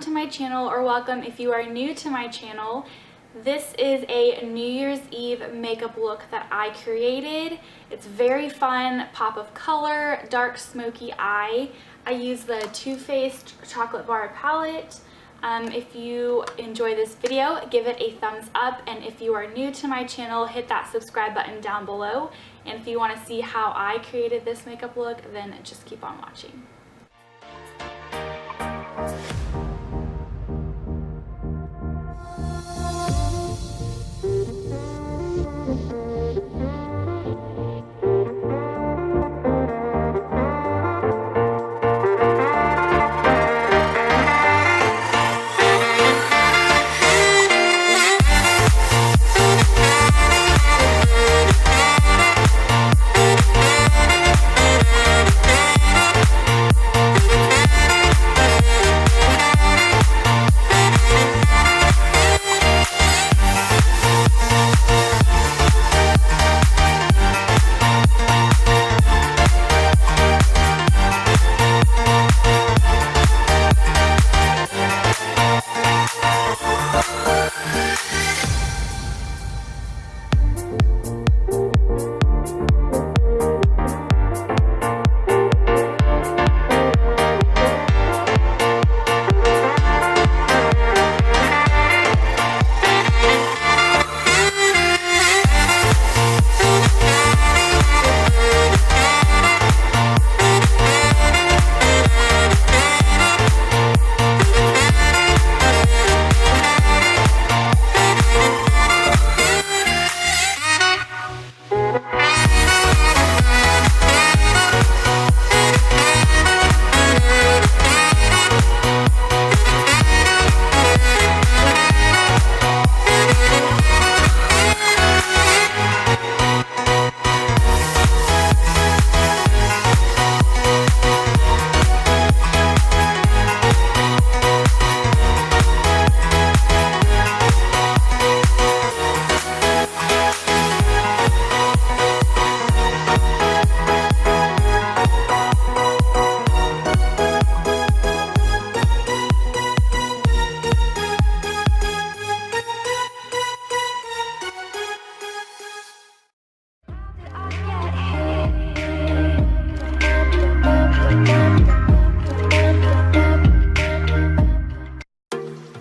to my channel, or welcome if you are new to my channel. This is a New Year's Eve makeup look that I created. It's very fun, pop of color, dark smoky eye. I use the Too Faced Chocolate Bar palette. If you enjoy this video, give it a thumbs up, and if you are new to my channel, hit that subscribe button down below. And if you want to see how I created this makeup look, then just keep on watching.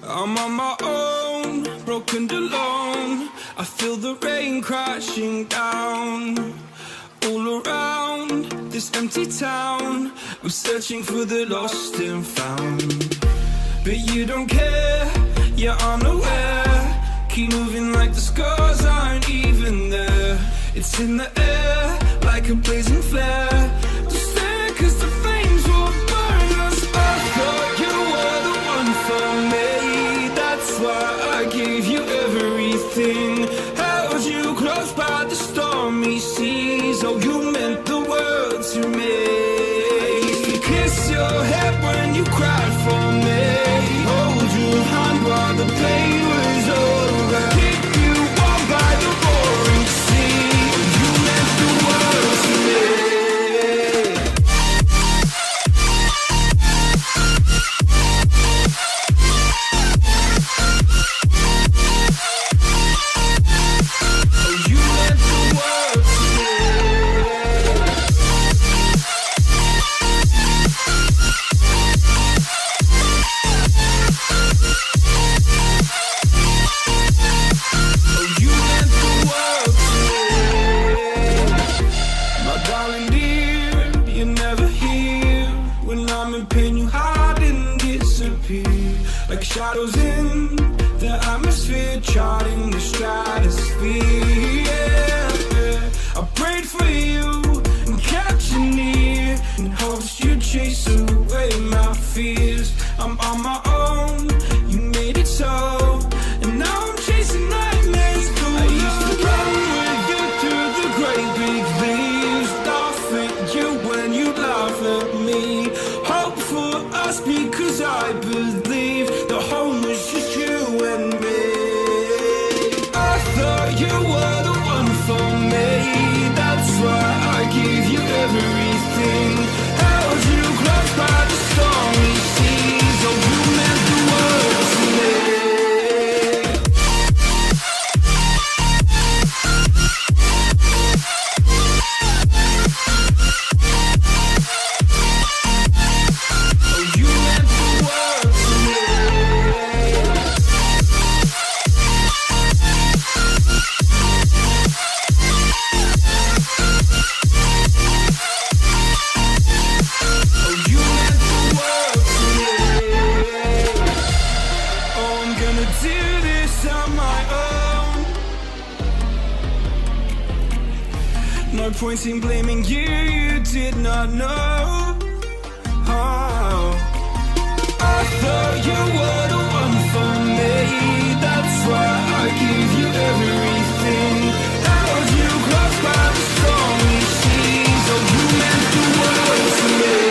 I'm on my own, broken alone. I feel the rain crashing down all around this empty town. I'm searching for the lost and found, but you don't care, you're unaware. Keep moving like the scars aren't even there. It's in the air like a blazing flare. Just stare, 'cause the flames will burn us. I thought you were the one for me, that's why I gave you everything. Held you close by the stormy seas. Oh, you meant the world to me. I used to kiss your head when you cried for me. Hold your hand while the pain was over. Keep you warm by the roaring sea. Oh, you meant the world to me. Like shadows in the atmosphere, charting the stratosphere. Yeah. I prayed for you and kept you near, in hopes you'd chase away my fears. I'm on my own, you made it so, and now I'm chasing nightmares. I used to run with you through the great big leaves, laugh at you when you laugh at me. Hope for us because I believe the home was just you and me. No point in blaming you, you did not know. Oh. I thought you were the one for me. That's why I give you everything. Held you close by the stormy seas. Oh, you meant the world to me.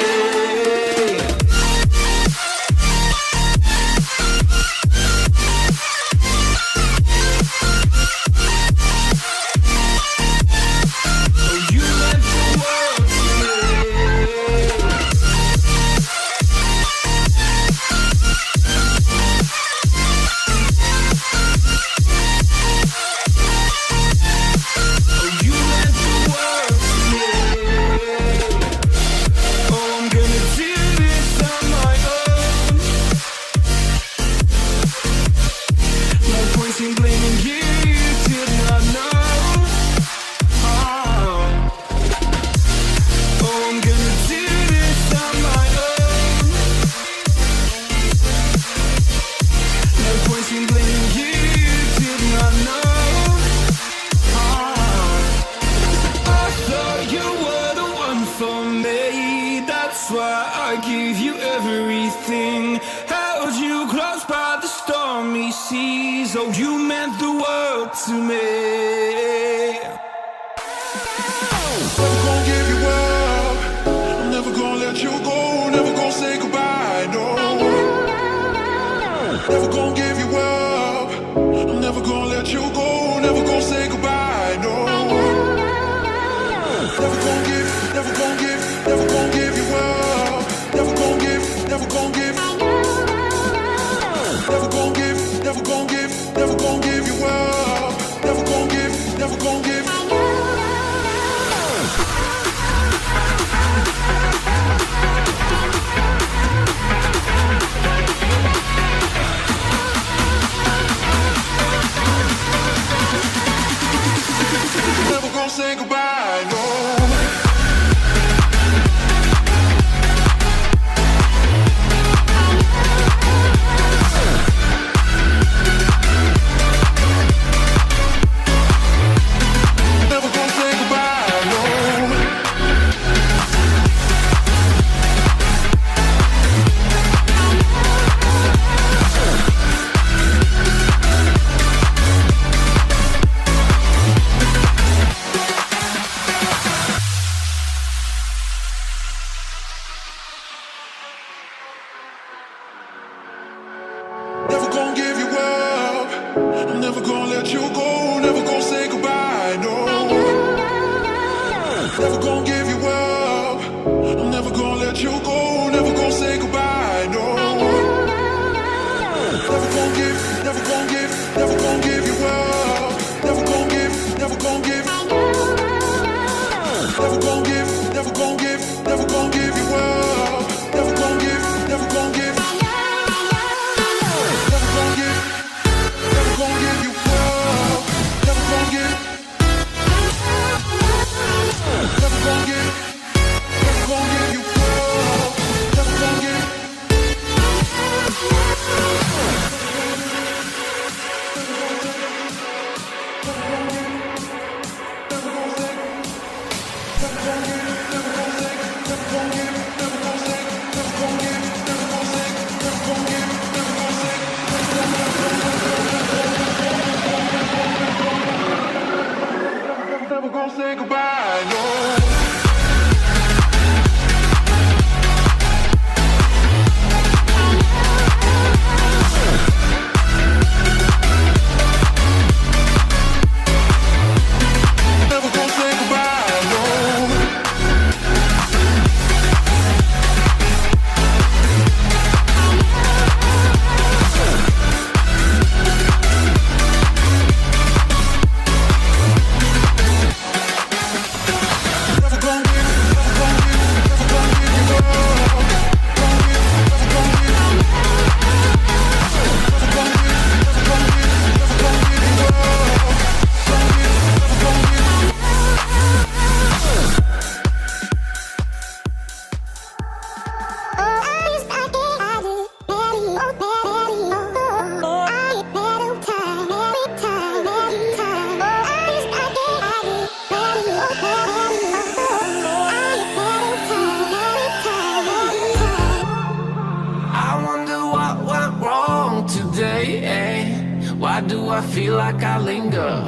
I feel like I linger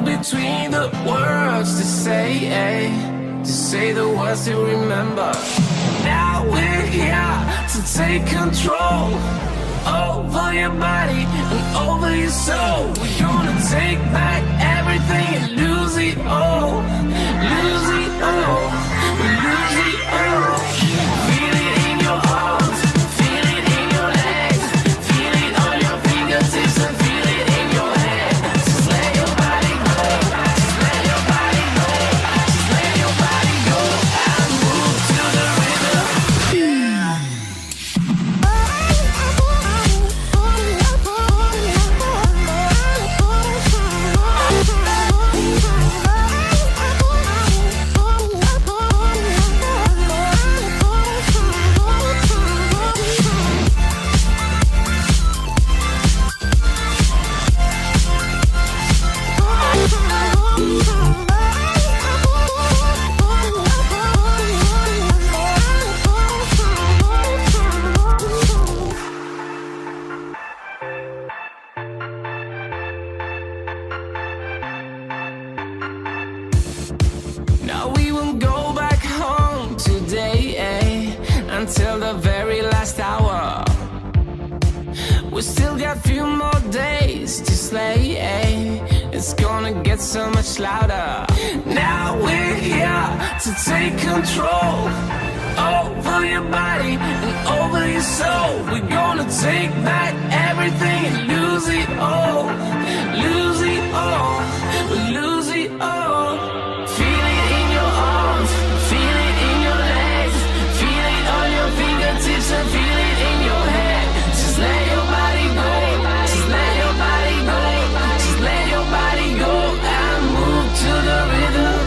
between the words to say the words to remember. Now we're here to take control over your body and over your soul. We're gonna take back everything and lose it all, lose it all, lose it all. Feel it in your arms, feel it in your legs, feel it on your fingertips and feel it in your head. Just let your body go, just let your body go, just let your body go and move to the rhythm. Now we won't go back home today, until the very last hour. We still got a few more days to slay, It's gonna get so much louder. Now we're here to take control over your body and over your soul. We're gonna take back everything and lose it all, lose it all, lose it all. Feel it in your arms, feel it in your legs, feel it on your fingertips and feel it in your head. Just let your body go, just let your body go, just let your body go and move to the rhythm.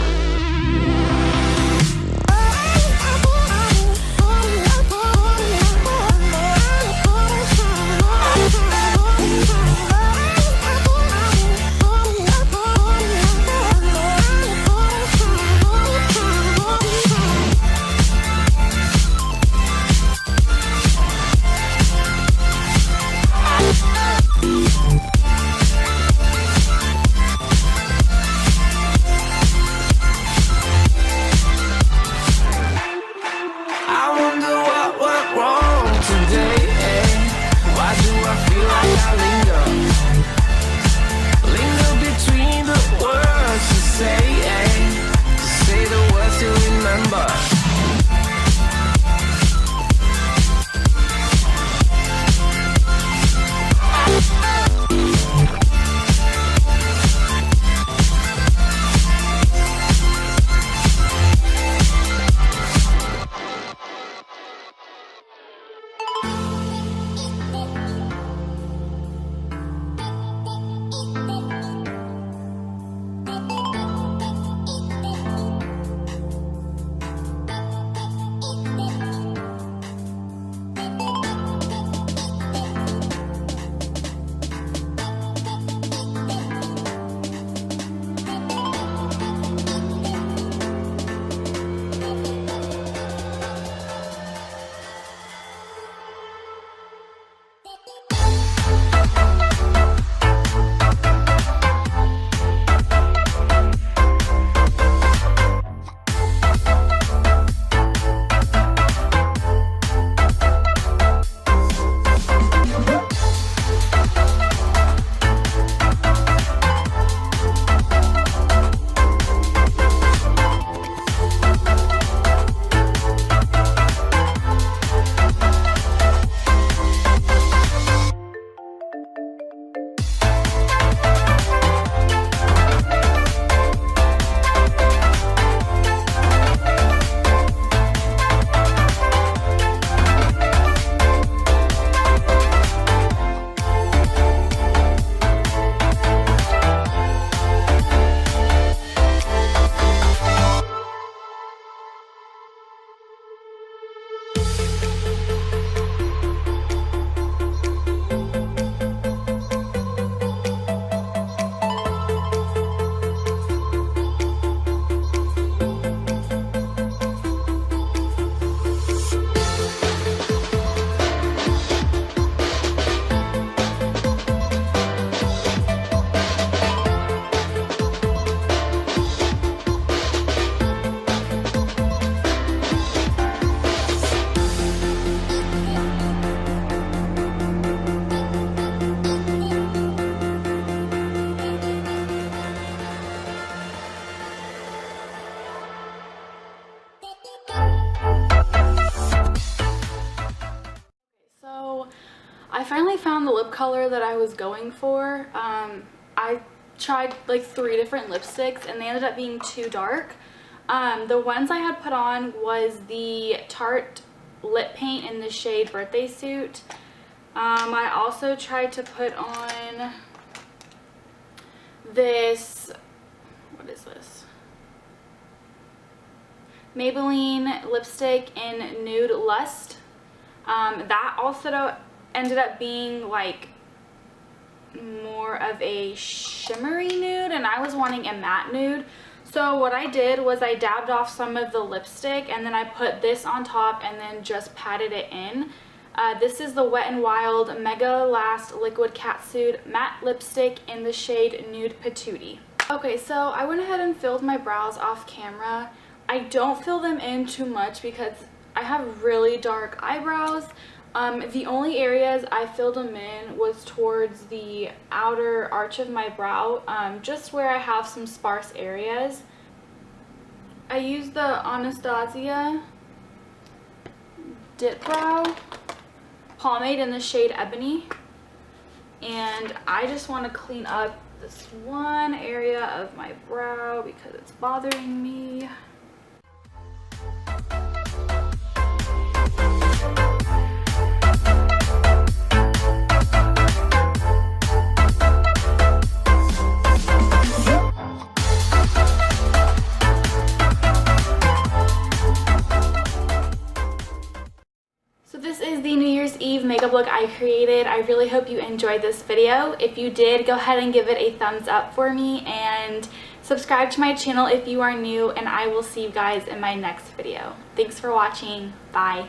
I finally found the lip color that I was going for. I tried like 3 different lipsticks and they ended up being too dark. The ones I had put on was the Tarte lip paint in the shade Birthday Suit. I also tried to put on this, what is this? Maybelline lipstick in Nude Lust. That also ended up being like more of a shimmery nude, and I was wanting a matte nude. So what I did was I dabbed off some of the lipstick and then I put this on top and then just patted it in. This is the Wet n Wild Mega Last Liquid Catsuit matte lipstick in the shade Nude Patootie. Okay, so I went ahead and filled my brows off camera. I don't fill them in too much because I have really dark eyebrows. The only areas I filled them in was towards the outer arch of my brow, just where I have some sparse areas. I used the Anastasia dipbrow pomade in the shade Ebony, and I just want to clean up this one area of my brow because it's bothering me. This is the New Year's Eve makeup look I created. I really hope you enjoyed this video. If you did, go ahead and give it a thumbs up for me and subscribe to my channel if you are new, and I will see you guys in my next video. Thanks for watching. Bye.